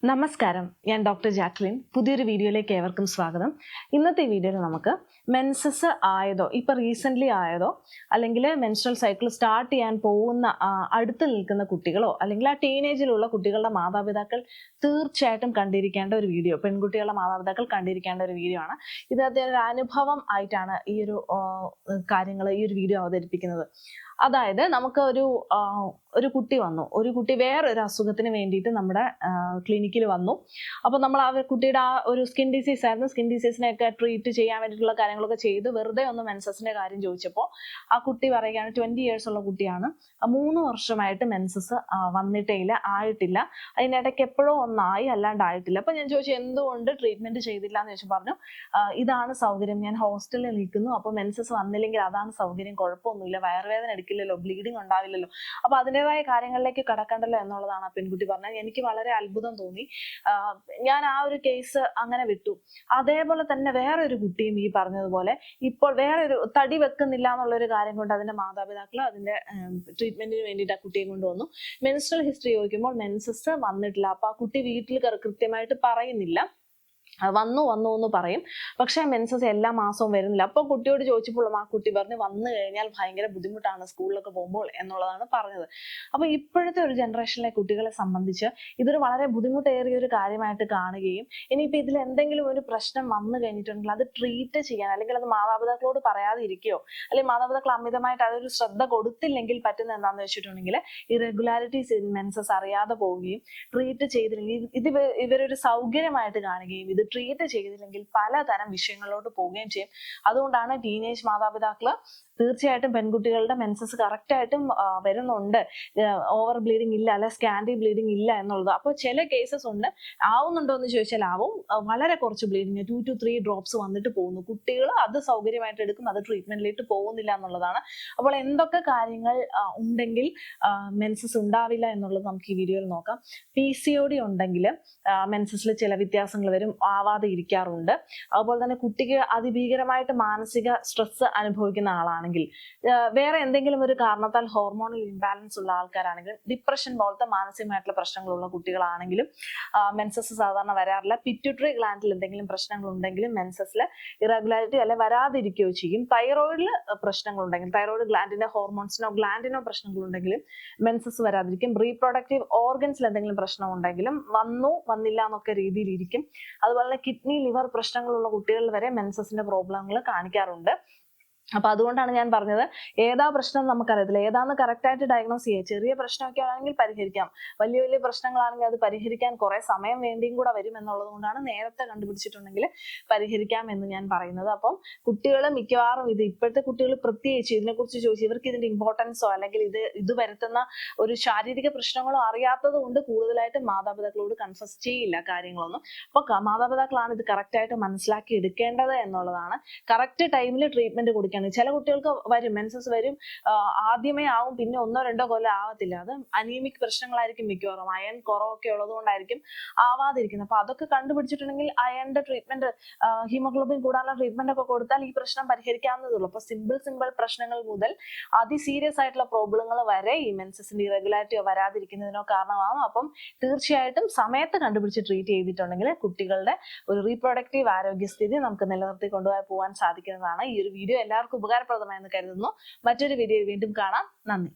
നമസ്കാരം, ഞാൻ doctor Jacqueline. പുതിയൊരു വീഡിയോയിലേക്ക് ഏവർക്കും സ്വാഗതം. ഇന്നത്തെ വീഡിയോയിൽ നമുക്ക് മെൻസസ് ആയതോ ഇപ്പം റീസെൻ്റ്ലി ആയതോ അല്ലെങ്കിൽ മെൻസ്ട്രൽ സൈക്കിൾ സ്റ്റാർട്ട് ചെയ്യാൻ പോകുന്ന അടുത്ത് നിൽക്കുന്ന കുട്ടികളോ അല്ലെങ്കിൽ ആ ടീനേജിലുള്ള കുട്ടികളുടെ മാതാപിതാക്കൾ തീർച്ചയായിട്ടും കണ്ടിരിക്കേണ്ട ഒരു വീഡിയോ, പെൺകുട്ടികളുടെ മാതാപിതാക്കൾ കണ്ടിരിക്കേണ്ട ഒരു വീഡിയോ ആണ്. ഇത് അദ്ദേഹത്തിൻ്റെ അനുഭവം ആയിട്ടാണ് ഈ ഒരു കാര്യങ്ങൾ ഈ ഒരു വീഡിയോ അവതരിപ്പിക്കുന്നത്. അതായത് നമുക്ക് ഒരു കുട്ടി വന്നു, ഒരു കുട്ടി വേറൊരു അസുഖത്തിന് വേണ്ടിയിട്ട് നമ്മുടെ ക്ലിനിക്കിൽ വന്നു. അപ്പോൾ നമ്മൾ ആ കുട്ടിയുടെ ആ ഒരു സ്കിൻ ഡിസീസ് ആയിരുന്നു. സ്കിൻ ഡിസീസിനെയൊക്കെ ട്രീറ്റ് ചെയ്യാൻ വേണ്ടിയിട്ടുള്ള കാര്യങ്ങളൊക്കെ ചെയ്ത് വെറുതെ ഒന്ന് മെൻസസിന്റെ കാര്യം ചോദിച്ചപ്പോൾ ആ കുട്ടി പറയുകയാണ്, 20 years ഉള്ള കുട്ടിയാണ്, 3 വർഷമായിട്ട് മെൻസസ് വന്നിട്ടേ ഇല്ല, ആയിട്ടില്ല, അതിനിടയ്ക്ക് എപ്പോഴോ ഒന്നായി, അല്ലാണ്ട് ആയിട്ടില്ല. അപ്പോൾ ഞാൻ ചോദിച്ചു എന്തുകൊണ്ട് ട്രീറ്റ്മെന്റ് ചെയ്തില്ല എന്ന് ചോദിച്ചു. പറഞ്ഞു ഇതാണ് സൗകര്യം, ഞാൻ ഹോസ്റ്റലിൽ നിൽക്കുന്നു, അപ്പോൾ മെൻസസ് വന്നില്ലെങ്കിൽ അതാണ് സൗകര്യം, കുഴപ്പമൊന്നുമില്ല, വയറുവേദന എടുക്കില്ലല്ലോ, ബ്ലീഡിങ് ഉണ്ടാവില്ലല്ലോ, അപ്പോൾ അതിൻ്റെതായ കാര്യങ്ങളിലേക്ക് കടക്കണ്ടല്ലോ എന്നുള്ളതാണ് ആ പെൺകുട്ടി പറഞ്ഞത്. എനിക്ക് വളരെ അത്ഭുതം തോന്നി. ഞാൻ ആ ഒരു കേസ് അങ്ങനെ വിട്ടു. അതേപോലെ തന്നെ വേറൊരു കുട്ടിയും ഈ പറഞ്ഞതുപോലെ ഇപ്പോൾ വേറൊരു തടി വെക്കുന്നില്ല എന്നുള്ളൊരു കാര്യം കൊണ്ട് അതിന്റെ മാതാപിതാക്കൾ അതിന്റെ ട്രീറ്റ്മെന്റിന് വേണ്ടിയിട്ട് ആ കുട്ടിയെ കൊണ്ടുവന്നു. മെൻസ്ട്രൽ ഹിസ്റ്ററി ചോദിക്കുമ്പോൾ മെൻസസ് വന്നിട്ടില്ല. അപ്പൊ ആ കുട്ടി വീട്ടിൽ കൃത്യമായിട്ട് പറയുന്നില്ല, വന്നു എന്ന് പറയും, പക്ഷെ മെൻസസ് എല്ലാ മാസവും വരുന്നില്ല. അപ്പോൾ കുട്ടിയോട് ചോദിച്ചപ്പോഴും ആ കുട്ടി പറഞ്ഞു വന്നു കഴിഞ്ഞാൽ ഭയങ്കര ബുദ്ധിമുട്ടാണ് സ്കൂളിലൊക്കെ പോകുമ്പോൾ എന്നുള്ളതാണ് പറഞ്ഞത്. അപ്പോൾ ഇപ്പോഴത്തെ ഒരു ജനറേഷനിലെ കുട്ടികളെ സംബന്ധിച്ച് ഇതൊരു വളരെ ബുദ്ധിമുട്ടേറിയ ഒരു കാര്യമായിട്ട് കാണുകയും ഇനിയിപ്പോൾ ഇതിൽ എന്തെങ്കിലും ഒരു പ്രശ്നം വന്നു കഴിഞ്ഞിട്ടുണ്ടെങ്കിൽ അത് ട്രീറ്റ് ചെയ്യാൻ, അല്ലെങ്കിൽ അത് മാതാപിതാക്കളോട് പറയാതെ ഇരിക്കുകയോ അല്ലെങ്കിൽ മാതാപിതാക്കൾ അമിതമായിട്ട് അതൊരു ശ്രദ്ധ കൊടുത്തില്ലെങ്കിൽ പറ്റുന്ന എന്താണെന്ന് വെച്ചിട്ടുണ്ടെങ്കിൽ ഇറഗുലാരിറ്റീസ് ഇൻ മെൻസസ് അറിയാതെ പോവുകയും ട്രീറ്റ് ചെയ്തില്ലെങ്കിൽ ഇത് ഇവരൊരു സൗകര്യമായിട്ട് കാണുകയും ഇത് ട്രീറ്റ് ചെയ്തില്ലെങ്കിൽ പലതരം വിഷയങ്ങളിലോട്ട് പോവുകയും ചെയ്യും. അതുകൊണ്ടാണ് ടീനേജ് മാതാപിതാക്കള് തീർച്ചയായിട്ടും പെൺകുട്ടികളുടെ മെൻസസ് കറക്റ്റായിട്ടും വരുന്നുണ്ട്, ഓവർ ബ്ലീഡിങ് ഇല്ല, അല്ലെ സ്കാൻഡി ബ്ലീഡിങ് ഇല്ല എന്നുള്ളത്. അപ്പോൾ ചില കേസസ് ഉണ്ട്, ആവുന്നുണ്ടോ എന്ന് ചോദിച്ചാൽ ആവും, വളരെ കുറച്ച് ബ്ലീഡിങ് 2 to 3 drops വന്നിട്ട് പോകുന്നു. കുട്ടികൾ അത് സൗകര്യമായിട്ട് എടുക്കും, അത് ട്രീറ്റ്മെന്റിലേക്ക് പോകുന്നില്ല എന്നുള്ളതാണ്. അപ്പോൾ എന്തൊക്കെ കാര്യങ്ങൾ ഉണ്ടെങ്കിൽ മെൻസസ് ഉണ്ടാവില്ല എന്നുള്ളത് നമുക്ക് ഈ വീഡിയോയിൽ നോക്കാം. PCOD ഉണ്ടെങ്കിൽ മെൻസസിൽ ചില വ്യത്യാസങ്ങൾ വരും, ആവാതെ ഇരിക്കാറുണ്ട്. അതുപോലെ തന്നെ കുട്ടിക്ക് അതിഭീകരമായിട്ട് മാനസിക സ്ട്രെസ് അനുഭവിക്കുന്ന ആളാണെങ്കിൽ, വേറെ എന്തെങ്കിലും ഒരു കാരണത്താൽ ഹോർമോണൽ ഇംബാലൻസ് ഉള്ള ആൾക്കാരാണെങ്കിൽ, ഡിപ്രഷൻ പോലത്തെ മാനസികമായിട്ടുള്ള പ്രശ്നങ്ങളുള്ള കുട്ടികളാണെങ്കിലും മെൻസസ് സാധാരണ വരാറില്ല. പിറ്റ്യൂട്ടറി ഗ്ലാൻഡിൽ എന്തെങ്കിലും പ്രശ്നങ്ങൾ ഉണ്ടെങ്കിലും മെൻസസിൽ ഇറഗുലാരിറ്റി അല്ലെ വരാതിരിക്കുകയോ ചെയ്യും. തൈറോയിഡിൽ പ്രശ്നങ്ങളുണ്ടെങ്കിൽ, തൈറോയിഡ് ഗ്ലാൻഡിന്റെ ഹോർമോൺസിനോ ഗ്ലാൻഡിനോ പ്രശ്നങ്ങളുണ്ടെങ്കിലും മെൻസസ് വരാതിരിക്കും. റീപ്രൊഡക്റ്റീവ് ഓർഗൻസിൽ എന്തെങ്കിലും പ്രശ്നം ഉണ്ടെങ്കിലും വന്നില്ല എന്നൊക്കെ രീതിയിൽ ഇരിക്കും. അതുപോലെ തന്നെ കിഡ്നി ലിവർ പ്രശ്നങ്ങളുള്ള കുട്ടികളിൽ വരെ മെൻസസിന്റെ പ്രോബ്ലങ്ങൾ കാണിക്കാറുണ്ട്. അപ്പൊ അതുകൊണ്ടാണ് ഞാൻ പറഞ്ഞത്, ഏതാ പ്രശ്നം നമുക്കറിയത്തില്ല, ഏതാന്ന് കറക്റ്റായിട്ട് ഡയഗ്നോസ് ചെയ്യുക. ചെറിയ പ്രശ്നമൊക്കെ ആണെങ്കിൽ പരിഹരിക്കാം, വലിയ പ്രശ്നങ്ങളാണെങ്കിൽ അത് പരിഹരിക്കാൻ കുറെ സമയം വേണ്ടിയും കൂടെ വരും എന്നുള്ളത് കൊണ്ടാണ് നേരത്തെ കണ്ടുപിടിച്ചിട്ടുണ്ടെങ്കിൽ പരിഹരിക്കാം എന്ന് ഞാൻ പറയുന്നത്. അപ്പം കുട്ടികൾ മിക്കവാറും ഇപ്പോഴത്തെ കുട്ടികൾ പ്രത്യേകിച്ച് ഇതിനെക്കുറിച്ച് ചോദിച്ചു, ഇവർക്ക് ഇതിന്റെ ഇമ്പോർട്ടൻസോ അല്ലെങ്കിൽ ഇത് വരുത്തുന്ന ഒരു ശാരീരിക പ്രശ്നങ്ങളോ അറിയാത്തത് കൊണ്ട് കൂടുതലായിട്ട് മാതാപിതാക്കളോട് കൺഫസ് ചെയ്യില്ല കാര്യങ്ങളൊന്നും. അപ്പൊ മാതാപിതാക്കളാണ് ഇത് കറക്റ്റായിട്ട് മനസ്സിലാക്കി എടുക്കേണ്ടത് എന്നുള്ളതാണ്. കറക്റ്റ് ടൈമിൽ ട്രീറ്റ്മെന്റ് കൊടുക്കുക. ചില കുട്ടികൾക്ക് വരും, മെൻസസ് വരും, ആദ്യമേ ആവും, പിന്നെ 1-2 കൊല്ലം ആവത്തില്ല. അത് അനീമിക് പ്രശ്നങ്ങളായിരിക്കും മിക്കവാറും, അയൺ കുറവൊക്കെ ഉള്ളത് കൊണ്ടായിരിക്കും ആവാതിരിക്കുന്നത്. അപ്പൊ അതൊക്കെ കണ്ടുപിടിച്ചിട്ടുണ്ടെങ്കിൽ അയണിന്റെ ട്രീറ്റ്മെന്റ്, ഹീമോഗ്ലോബിൻ കൂടാനുള്ള ട്രീറ്റ്മെന്റ് ഒക്കെ കൊടുത്താൽ ഈ പ്രശ്നം പരിഹരിക്കാവുന്നതുള്ളൂ. അപ്പൊ സിമ്പിൾ പ്രശ്നങ്ങൾ മുതൽ അതിസീരിയസ് ആയിട്ടുള്ള പ്രോബ്ലങ്ങൾ വരെ ഈ മെൻസസിന്റെ ഇറഗുലാരിറ്റിയോ വരാതിരിക്കുന്നതിനോ കാരണമാവും. അപ്പം തീർച്ചയായിട്ടും സമയത്ത് കണ്ടുപിടിച്ച് ട്രീറ്റ് ചെയ്തിട്ടുണ്ടെങ്കിൽ കുട്ടികളുടെ ഒരു റീപ്രൊഡക്റ്റീവ് ആരോഗ്യസ്ഥിതി നമുക്ക് നിലനിർത്തി കൊണ്ടുപോകാൻ സാധിക്കുന്നതാണ്. ഈ ഒരു വീഡിയോ എല്ലാവർക്കും ഉപകാരപ്രദമായെന്ന് കരുതുന്നു. മറ്റൊരു വീഡിയോ വീണ്ടും കാണാം. നന്ദി.